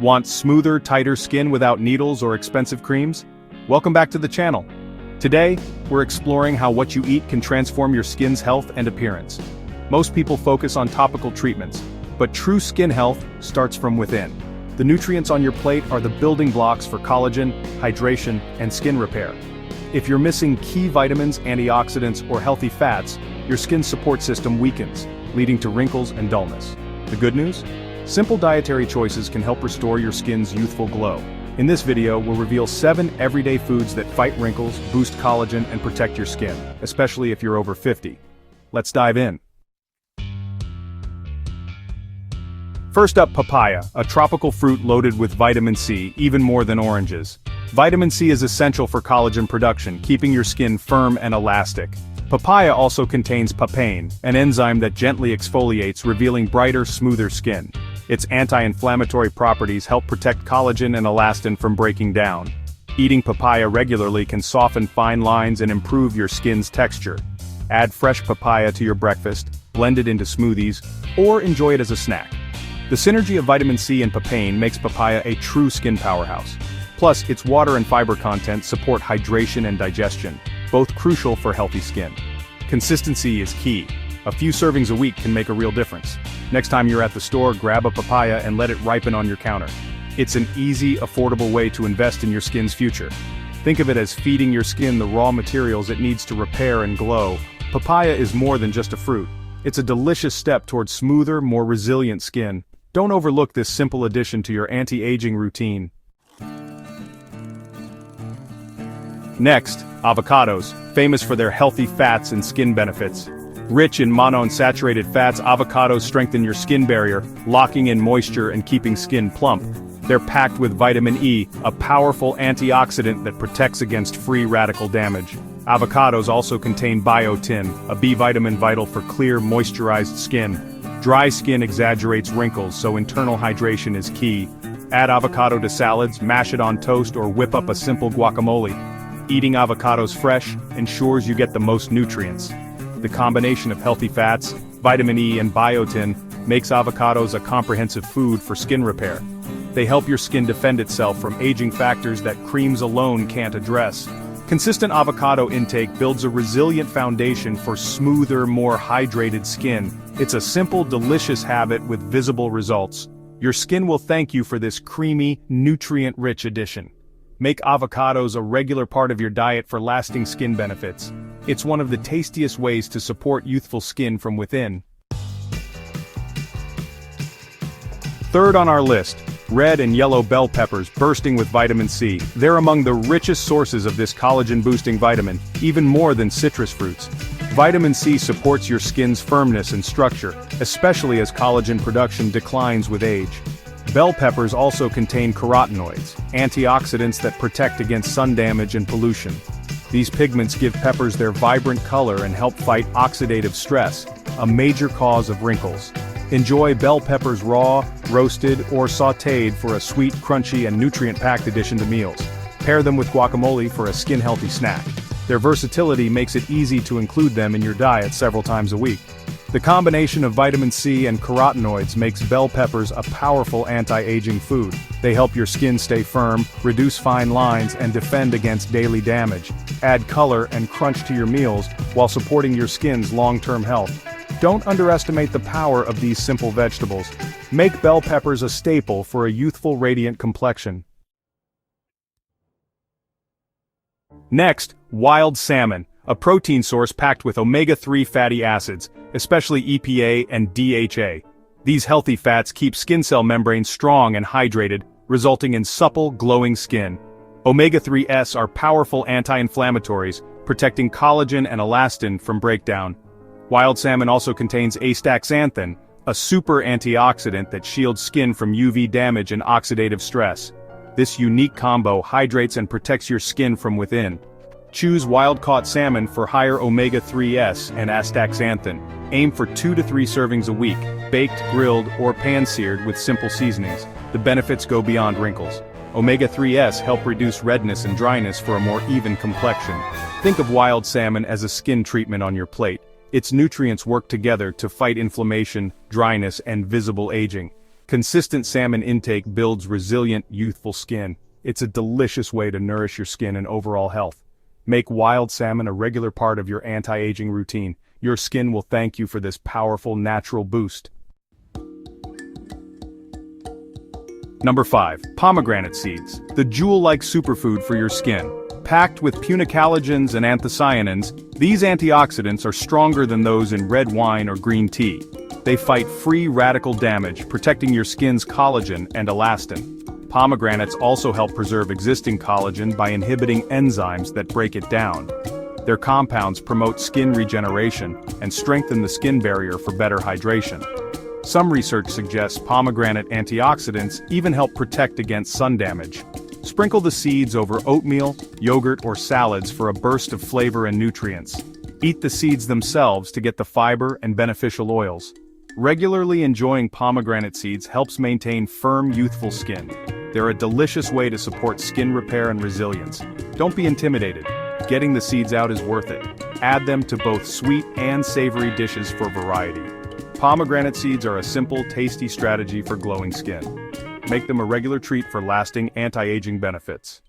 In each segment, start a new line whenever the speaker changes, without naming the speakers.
Want smoother, tighter skin without needles or expensive creams? Welcome back to the channel. Today, we're exploring how what you eat can transform your skin's health and appearance. Most people focus on topical treatments, but true skin health starts from within. The nutrients on your plate are the building blocks for collagen, hydration, and skin repair. If you're missing key vitamins, antioxidants, or healthy fats, your skin support system weakens, leading to wrinkles and dullness. The good news? Simple dietary choices can help restore your skin's youthful glow. In this video, we'll reveal 7 everyday foods that fight wrinkles, boost collagen, and protect your skin, especially if you're over 50. Let's dive in. First up, papaya, a tropical fruit loaded with vitamin C, even more than oranges. Vitamin C is essential for collagen production, keeping your skin firm and elastic. Papaya also contains papain, an enzyme that gently exfoliates, revealing brighter, smoother skin. Its anti-inflammatory properties help protect collagen and elastin from breaking down. Eating papaya regularly can soften fine lines and improve your skin's texture. Add fresh papaya to your breakfast, blend it into smoothies, or enjoy it as a snack. The synergy of vitamin C and papain makes papaya a true skin powerhouse. Plus, its water and fiber content support hydration and digestion, both crucial for healthy skin. Consistency is key. A few servings a week can make a real difference. Next time you're at the store, grab a papaya and let it ripen on your counter. It's an easy, affordable way to invest in your skin's future. Think of it as feeding your skin the raw materials it needs to repair and glow. Papaya is more than just a fruit. It's a delicious step towards smoother, more resilient skin. Don't overlook this simple addition to your anti-aging routine. Next, avocados, famous for their healthy fats and skin benefits. Rich in monounsaturated fats, avocados strengthen your skin barrier, locking in moisture and keeping skin plump. They're packed with vitamin E, a powerful antioxidant that protects against free radical damage. Avocados also contain biotin, a B vitamin vital for clear, moisturized skin. Dry skin exaggerates wrinkles, so internal hydration is key. Add avocado to salads, mash it on toast, or whip up a simple guacamole. Eating avocados fresh ensures you get the most nutrients. The combination of healthy fats, vitamin E and biotin makes avocados a comprehensive food for skin repair. They help your skin defend itself from aging factors that creams alone can't address. Consistent avocado intake builds a resilient foundation for smoother, more hydrated skin. It's a simple, delicious habit with visible results. Your skin will thank you for this creamy, nutrient-rich addition. Make avocados a regular part of your diet for lasting skin benefits. It's one of the tastiest ways to support youthful skin from within. Third on our list, red and yellow bell peppers bursting with vitamin C. They're among the richest sources of this collagen-boosting vitamin, even more than citrus fruits. Vitamin C supports your skin's firmness and structure, especially as collagen production declines with age. Bell peppers also contain carotenoids, antioxidants that protect against sun damage and pollution. These pigments give peppers their vibrant color and help fight oxidative stress, a major cause of wrinkles. Enjoy bell peppers raw, roasted, or sautéed for a sweet, crunchy, and nutrient-packed addition to meals. Pair them with guacamole for a skin-healthy snack. Their versatility makes it easy to include them in your diet several times a week. The combination of vitamin C and carotenoids makes bell peppers a powerful anti-aging food. They help your skin stay firm, reduce fine lines, and defend against daily damage. Add color and crunch to your meals while supporting your skin's long-term health. Don't underestimate the power of these simple vegetables. Make bell peppers a staple for a youthful, radiant complexion. Next, wild salmon, a protein source packed with omega-3 fatty acids, especially EPA and DHA. These healthy fats keep skin cell membranes strong and hydrated, resulting in supple, glowing skin. Omega-3s are powerful anti-inflammatories, protecting collagen and elastin from breakdown. Wild salmon also contains astaxanthin, a super antioxidant that shields skin from UV damage and oxidative stress. This unique combo hydrates and protects your skin from within. Choose wild-caught salmon for higher omega-3s and astaxanthin. Aim for 2 to 3 servings a week, baked, grilled, or pan-seared with simple seasonings. The benefits go beyond wrinkles. Omega-3s help reduce redness and dryness for a more even complexion. Think of wild salmon as a skin treatment on your plate. Its nutrients work together to fight inflammation, dryness, and visible aging. Consistent salmon intake builds resilient, youthful skin. It's a delicious way to nourish your skin and overall health. Make wild salmon a regular part of your anti-aging routine. Your skin will thank you for this powerful natural boost. Number 5. Pomegranate seeds, the jewel-like superfood for your skin. Packed with collagens and anthocyanins, these antioxidants are stronger than those in red wine or green tea. They fight free radical damage, protecting your skin's collagen and elastin. Pomegranates also help preserve existing collagen by inhibiting enzymes that break it down. Their compounds promote skin regeneration and strengthen the skin barrier for better hydration. Some research suggests pomegranate antioxidants even help protect against sun damage. Sprinkle the seeds over oatmeal, yogurt, or salads for a burst of flavor and nutrients. Eat the seeds themselves to get the fiber and beneficial oils. Regularly enjoying pomegranate seeds helps maintain firm, youthful skin. They're a delicious way to support skin repair and resilience. Don't be intimidated. Getting the seeds out is worth it. Add them to both sweet and savory dishes for variety. Pomegranate seeds are a simple, tasty strategy for glowing skin. Make them a regular treat for lasting anti-aging benefits.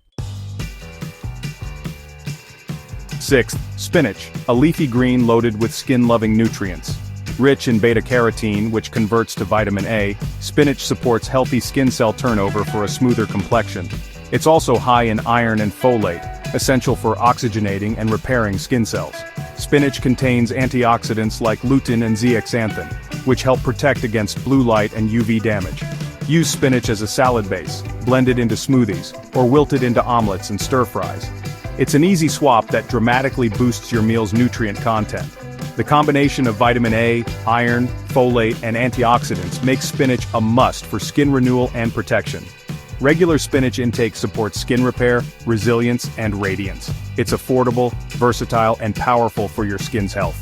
6th, spinach, a leafy green loaded with skin-loving nutrients. Rich in beta-carotene, which converts to vitamin A, spinach supports healthy skin cell turnover for a smoother complexion. It's also high in iron and folate, essential for oxygenating and repairing skin cells. Spinach contains antioxidants like lutein and zeaxanthin, which help protect against blue light and UV damage. Use spinach as a salad base, blend it into smoothies, or wilt it into omelets and stir-fries. It's an easy swap that dramatically boosts your meal's nutrient content. The combination of vitamin A, iron, folate, and antioxidants makes spinach a must for skin renewal and protection. Regular spinach intake supports skin repair, resilience, and radiance. It's affordable, versatile, and powerful for your skin's health.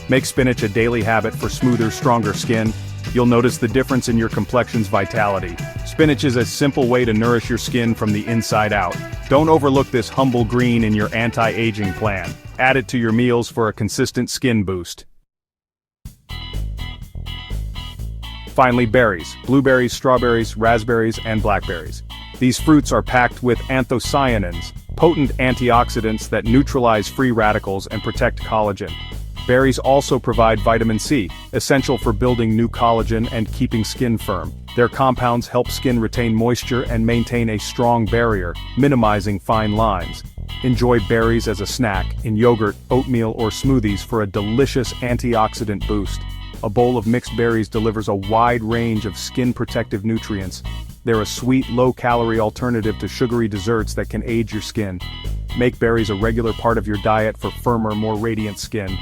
Make spinach a daily habit for smoother, stronger skin. You'll notice the difference in your complexion's vitality. Spinach is a simple way to nourish your skin from the inside out. Don't overlook this humble green in your anti-aging plan. Add it to your meals for a consistent skin boost. Finally, berries, blueberries, strawberries, raspberries, and blackberries. These fruits are packed with anthocyanins, potent antioxidants that neutralize free radicals and protect collagen. Berries also provide vitamin C, essential for building new collagen and keeping skin firm. Their compounds help skin retain moisture and maintain a strong barrier, minimizing fine lines. Enjoy berries as a snack, in yogurt, oatmeal, or smoothies for a delicious antioxidant boost. A bowl of mixed berries delivers a wide range of skin-protective nutrients. They're a sweet, low-calorie alternative to sugary desserts that can age your skin. Make berries a regular part of your diet for firmer, more radiant skin.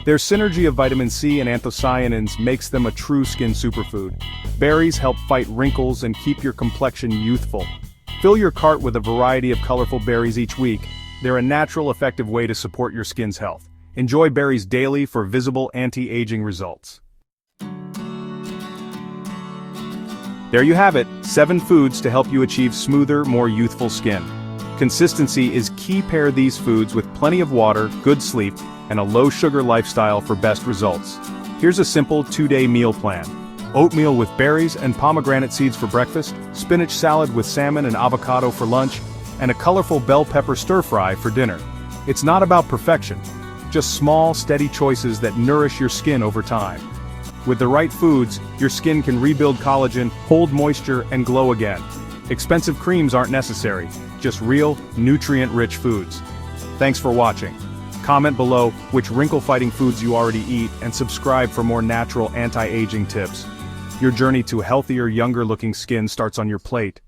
Their synergy of vitamin C and anthocyanins makes them a true skin superfood. Berries help fight wrinkles and keep your complexion youthful. Fill your cart with a variety of colorful berries each week. They're a natural, effective way to support your skin's health. Enjoy berries daily for visible anti-aging results. There you have it, 7 foods to help you achieve smoother, more youthful skin. Consistency is key. Pair these foods with plenty of water, good sleep, and a low-sugar lifestyle for best results. Here's a simple 2-day meal plan. Oatmeal with berries and pomegranate seeds for breakfast, spinach salad with salmon and avocado for lunch, and a colorful bell pepper stir-fry for dinner. It's not about perfection, just small, steady choices that nourish your skin over time. With the right foods, your skin can rebuild collagen, hold moisture, and glow again. Expensive creams aren't necessary, just real, nutrient-rich foods. Thanks for watching. Comment below which wrinkle-fighting foods you already eat and subscribe for more natural anti-aging tips. Your journey to healthier, younger-looking skin starts on your plate.